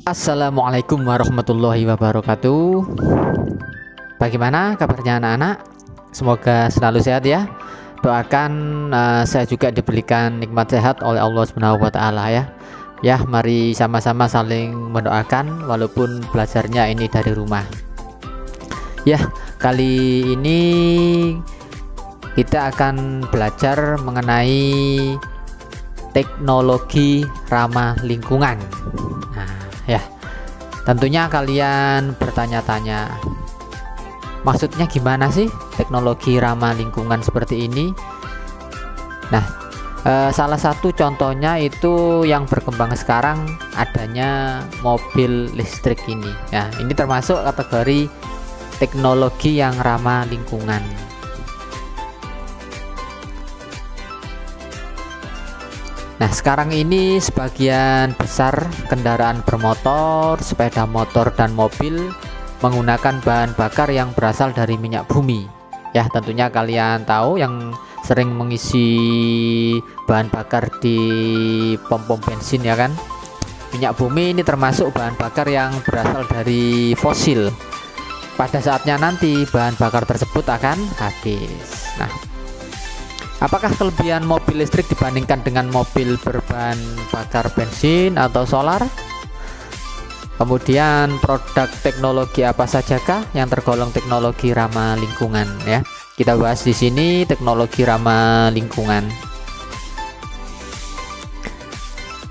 Assalamualaikum warahmatullahi wabarakatuh. Bagaimana kabarnya anak-anak? Semoga selalu sehat ya. Doakan saya juga diberikan nikmat sehat oleh Allah Subhanahu wa taala ya. Ya, mari sama-sama saling mendoakan walaupun belajarnya ini dari rumah. Ya, kali ini kita akan belajar mengenai teknologi ramah lingkungan. Ya, tentunya kalian bertanya-tanya, maksudnya gimana sih teknologi ramah lingkungan seperti ini? Nah, salah satu contohnya itu yang berkembang sekarang adanya mobil listrik ini. Ya, ini termasuk kategori teknologi yang ramah lingkungan. Nah, sekarang ini sebagian besar kendaraan bermotor, sepeda motor, dan mobil menggunakan bahan bakar yang berasal dari minyak bumi. Ya, tentunya kalian tahu yang sering mengisi bahan bakar di pom-pom bensin ya kan. Minyak bumi ini termasuk bahan bakar yang berasal dari fosil. Pada saatnya nanti bahan bakar tersebut akan habis. Nah, apakah kelebihan mobil listrik dibandingkan dengan mobil berbahan bakar bensin atau solar? Kemudian produk teknologi apa sajakah yang tergolong teknologi ramah lingkungan ya? Kita bahas di sini teknologi ramah lingkungan.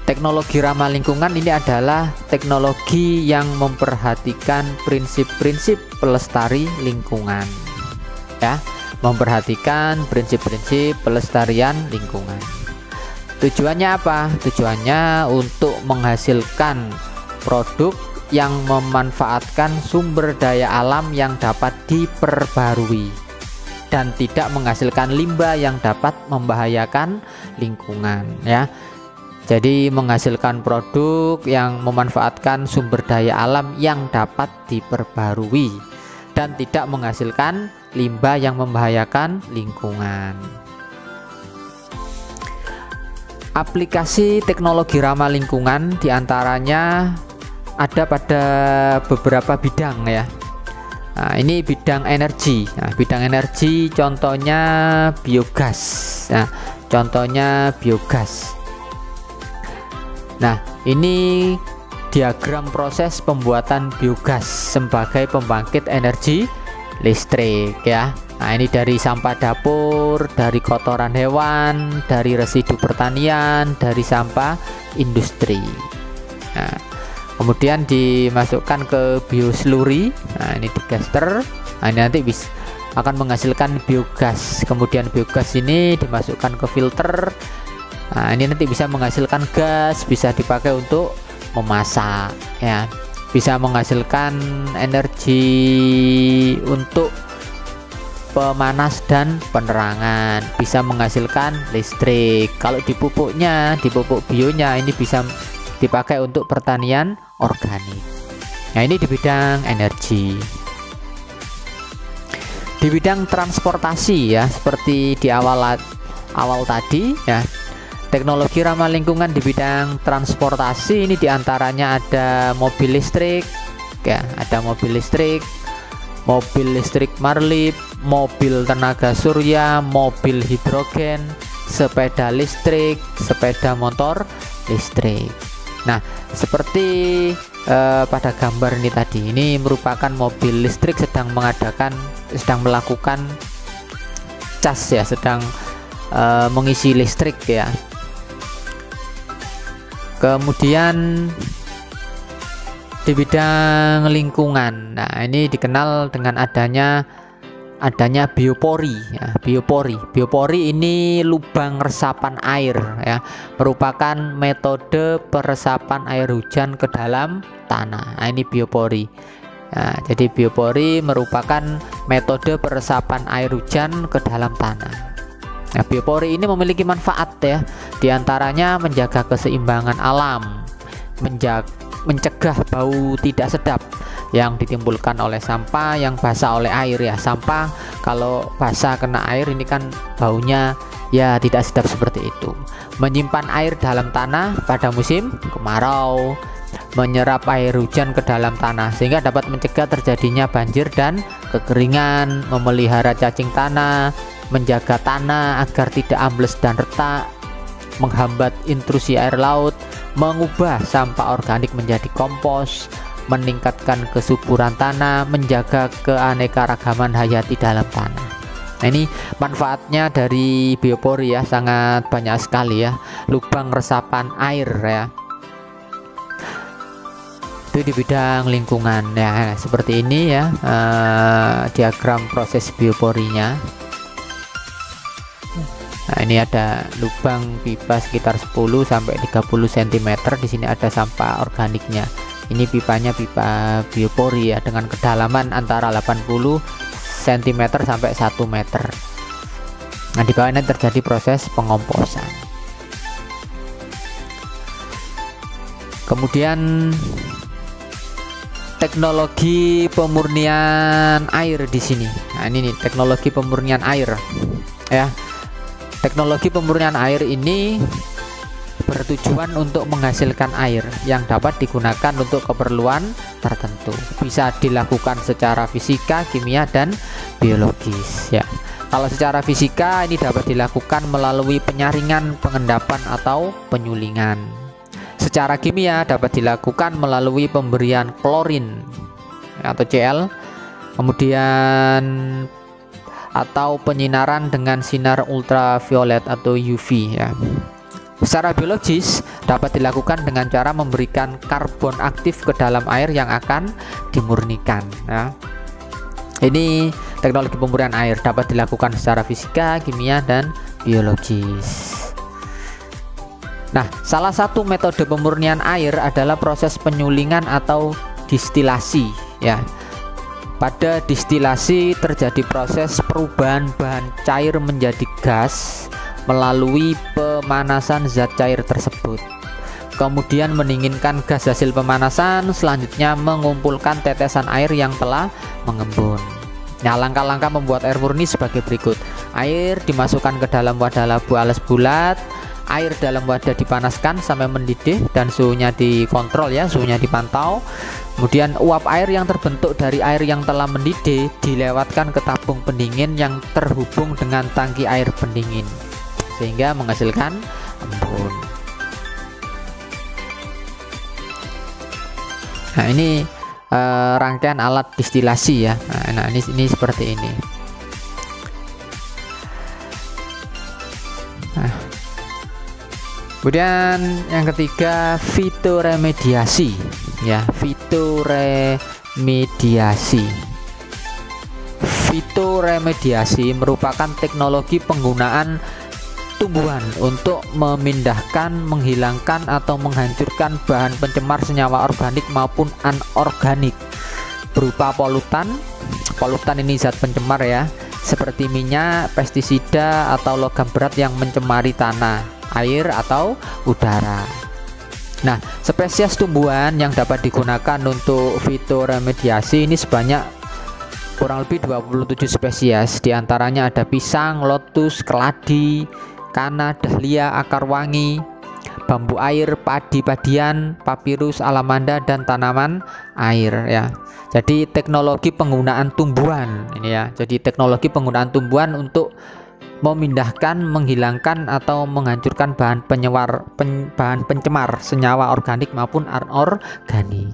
Teknologi ramah lingkungan ini adalah teknologi yang memperhatikan prinsip-prinsip pelestari lingkungan. Ya. Memperhatikan prinsip-prinsip pelestarian lingkungan. Tujuannya apa? Tujuannya untuk menghasilkan produk yang memanfaatkan sumber daya alam yang dapat diperbarui dan tidak menghasilkan limbah yang dapat membahayakan lingkungan ya. Jadi menghasilkan produk yang memanfaatkan sumber daya alam yang dapat diperbarui dan tidak menghasilkan limbah yang membahayakan lingkungan. Aplikasi teknologi ramah lingkungan diantaranya ada pada beberapa bidang ya. Nah, ini bidang energi. Nah, bidang energi contohnya biogas. Nah, contohnya biogas. Nah, ini diagram proses pembuatan biogas sebagai pembangkit energi listrik ya. Nah, ini dari sampah dapur, dari kotoran hewan, dari residu pertanian, dari sampah industri. Nah, kemudian dimasukkan ke biosluri. Nah, ini digester. Nah, ini nanti akan menghasilkan biogas. Kemudian biogas ini dimasukkan ke filter. Nah, ini nanti bisa menghasilkan gas, bisa dipakai untuk memasak ya. Bisa menghasilkan energi untuk pemanas dan penerangan, bisa menghasilkan listrik. Kalau di pupuk bionya ini bisa dipakai untuk pertanian organik. Nah, ini di bidang energi. Di bidang transportasi ya, seperti di awal tadi ya. Teknologi ramah lingkungan di bidang transportasi ini diantaranya ada mobil listrik, ya, ada mobil listrik marlip, mobil tenaga surya, mobil hidrogen, sepeda listrik, sepeda motor listrik. Nah, seperti pada gambar ini tadi, ini merupakan mobil listrik sedang melakukan cas ya, sedang mengisi listrik ya. Kemudian di bidang lingkungan, nah ini dikenal dengan adanya biopori ya. Biopori ini lubang resapan air ya, merupakan metode peresapan air hujan ke dalam tanah. Nah, ini biopori. Nah, jadi biopori merupakan metode peresapan air hujan ke dalam tanah. Nah, biopori ini memiliki manfaat ya, diantaranya menjaga keseimbangan alam, mencegah bau tidak sedap yang ditimbulkan oleh sampah yang basah oleh air ya. Sampah kalau basah kena air ini kan baunya ya tidak sedap seperti itu. Menyimpan air dalam tanah pada musim kemarau, menyerap air hujan ke dalam tanah sehingga dapat mencegah terjadinya banjir dan kekeringan, memelihara cacing tanah, menjaga tanah agar tidak ambles dan retak, menghambat intrusi air laut, mengubah sampah organik menjadi kompos, meningkatkan kesuburan tanah, menjaga keanekaragaman hayati dalam tanah. Nah, ini manfaatnya dari biopori ya, sangat banyak sekali ya. Lubang resapan air ya, itu di bidang lingkungan ya, seperti ini ya, diagram proses bioporinya. Nah, ini ada lubang pipa sekitar 10 sampai 30 cm. Di sini ada sampah organiknya. Ini pipanya pipa biopori ya, dengan kedalaman antara 80 cm sampai 1 meter. Nah, di bawah ini terjadi proses pengomposan. Kemudian teknologi pemurnian air di sini. Nah, ini nih teknologi pemurnian air ya. Teknologi pemurnian air ini bertujuan untuk menghasilkan air yang dapat digunakan untuk keperluan tertentu. Bisa dilakukan secara fisika, kimia, dan biologis ya. Kalau secara fisika ini dapat dilakukan melalui penyaringan, pengendapan, atau penyulingan. Secara kimia dapat dilakukan melalui pemberian klorin atau Cl, kemudian atau penyinaran dengan sinar ultraviolet atau UV ya. Secara biologis dapat dilakukan dengan cara memberikan karbon aktif ke dalam air yang akan dimurnikan ya. Ini teknologi pemurnian air dapat dilakukan secara fisika, kimia, dan biologis. Nah, salah satu metode pemurnian air adalah proses penyulingan atau distilasi ya. Pada distilasi terjadi proses perubahan bahan cair menjadi gas melalui pemanasan zat cair tersebut. Kemudian mendinginkan gas hasil pemanasan, selanjutnya mengumpulkan tetesan air yang telah mengembun. Nah, langkah-langkah membuat air murni sebagai berikut. Air dimasukkan ke dalam wadah labu alas bulat. Air dalam wadah dipanaskan sampai mendidih dan suhunya dikontrol ya, suhunya dipantau. Kemudian uap air yang terbentuk dari air yang telah mendidih dilewatkan ke tabung pendingin yang terhubung dengan tangki air pendingin sehingga menghasilkan embun. Nah, ini rangkaian alat distilasi ya. Nah, ini seperti ini. Nah, kemudian yang ketiga, fitoremediasi ya. Fitoremediasi merupakan teknologi penggunaan tumbuhan untuk memindahkan, menghilangkan, atau menghancurkan bahan pencemar senyawa organik maupun anorganik berupa polutan. Polutan ini zat pencemar ya, seperti minyak, pestisida, atau logam berat yang mencemari tanah, air, atau udara. Nah, spesies tumbuhan yang dapat digunakan untuk fitoremediasi ini sebanyak kurang lebih 27 spesies. Di antaranya ada pisang, lotus, keladi, kana, dahlia, akar wangi, bambu air, padi-padian, papirus, alamanda, dan tanaman air ya. Jadi teknologi penggunaan tumbuhan ini ya. Jadi teknologi penggunaan tumbuhan untuk memindahkan, menghilangkan, atau menghancurkan bahan pencemar senyawa organik maupun anorganik.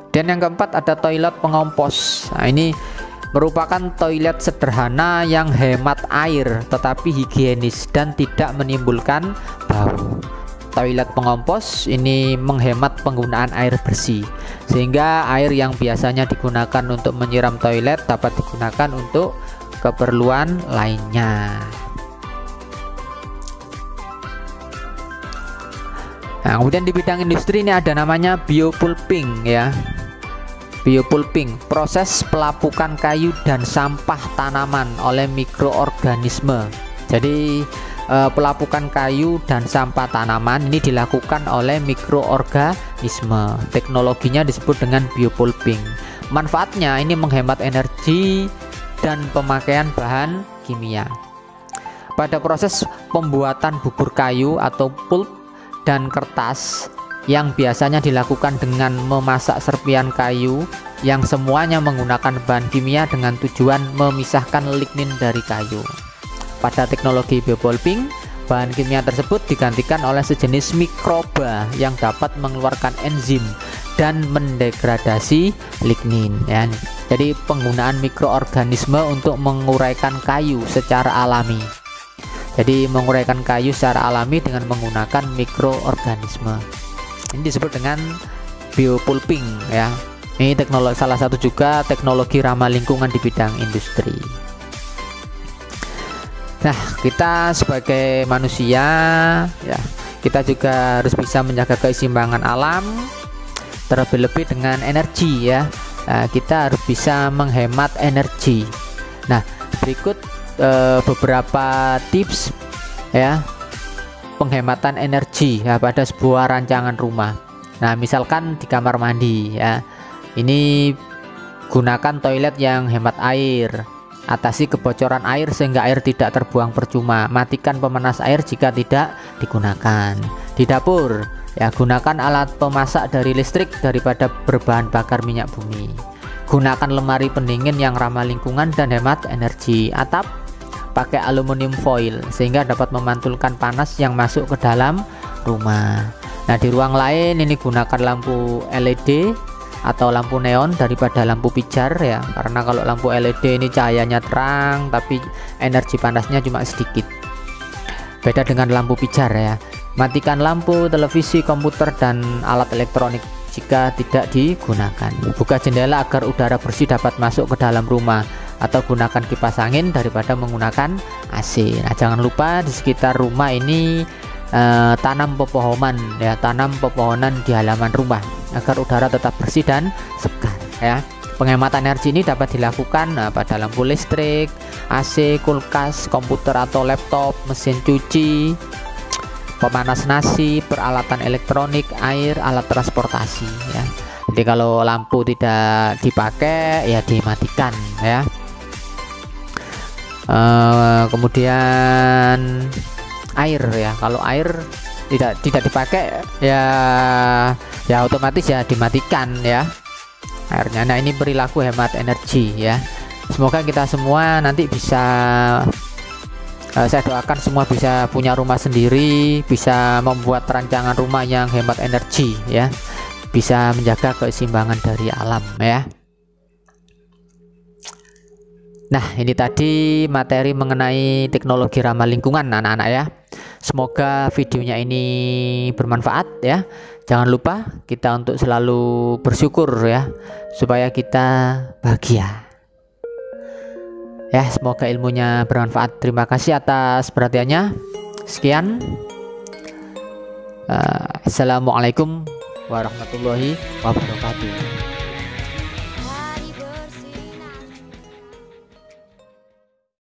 Dan yang keempat ada toilet pengompos. Nah, ini merupakan toilet sederhana yang hemat air tetapi higienis dan tidak menimbulkan bau. Toilet pengompos ini menghemat penggunaan air bersih sehingga air yang biasanya digunakan untuk menyiram toilet dapat digunakan untuk keperluan lainnya. Nah, kemudian di bidang industri ini ada namanya biopulping ya. Biopulping, proses pelapukan kayu dan sampah tanaman oleh mikroorganisme. Jadi pelapukan kayu dan sampah tanaman ini dilakukan oleh mikroorganisme. Teknologinya disebut dengan biopulping. Manfaatnya ini menghemat energi dan pemakaian bahan kimia. Pada proses pembuatan bubur kayu atau pulp, dan kertas yang biasanya dilakukan dengan memasak serpian kayu yang semuanya menggunakan bahan kimia dengan tujuan memisahkan lignin dari kayu. Pada teknologi biopulping, bahan kimia tersebut digantikan oleh sejenis mikroba yang dapat mengeluarkan enzim dan mendegradasi lignin ya. Jadi penggunaan mikroorganisme untuk menguraikan kayu secara alami. Jadi menguraikan kayu secara alami dengan menggunakan mikroorganisme. Ini disebut dengan biopulping ya. Ini teknologi, salah satu juga teknologi ramah lingkungan di bidang industri. Nah, kita sebagai manusia ya, kita juga harus bisa menjaga keseimbangan alam, terlebih-lebih dengan energi ya. Nah, kita harus bisa menghemat energi. Nah, berikut beberapa tips ya penghematan energi ya pada sebuah rancangan rumah. Nah, misalkan di kamar mandi ya, ini gunakan toilet yang hemat air, atasi kebocoran air sehingga air tidak terbuang percuma, matikan pemanas air jika tidak digunakan. Di dapur ya, gunakan alat pemasak dari listrik daripada berbahan bakar minyak bumi. Gunakan lemari pendingin yang ramah lingkungan dan hemat energi. Atap pakai aluminium foil sehingga dapat memantulkan panas yang masuk ke dalam rumah. Nah, di ruang lain ini gunakan lampu LED atau lampu neon daripada lampu pijar ya, karena kalau lampu LED ini cahayanya terang tapi energi panasnya cuma sedikit. Beda dengan lampu pijar ya. Matikan lampu, televisi, komputer dan alat elektronik jika tidak digunakan. Buka jendela agar udara bersih dapat masuk ke dalam rumah, atau gunakan kipas angin daripada menggunakan AC. Nah, jangan lupa di sekitar rumah ini tanam pepohonan ya, tanam pepohonan di halaman rumah agar udara tetap bersih dan segar ya. Penghematan energi ini dapat dilakukan pada lampu listrik, AC, kulkas, komputer atau laptop, mesin cuci, pemanas nasi, peralatan elektronik, air, alat transportasi ya. Jadi kalau lampu tidak dipakai ya dimatikan ya. Kemudian air ya, kalau air tidak dipakai ya otomatis ya dimatikan ya airnya. Nah, ini perilaku hemat energi ya. Semoga kita semua nanti bisa, saya doakan semua bisa punya rumah sendiri, bisa membuat rancangan rumah yang hemat energi ya, bisa menjaga keseimbangan dari alam ya. Nah, ini tadi materi mengenai teknologi ramah lingkungan anak-anak ya. Semoga videonya ini bermanfaat ya. Jangan lupa kita untuk selalu bersyukur ya, supaya kita bahagia. Ya, semoga ilmunya bermanfaat. Terima kasih atas perhatiannya. Sekian. Assalamualaikum warahmatullahi wabarakatuh.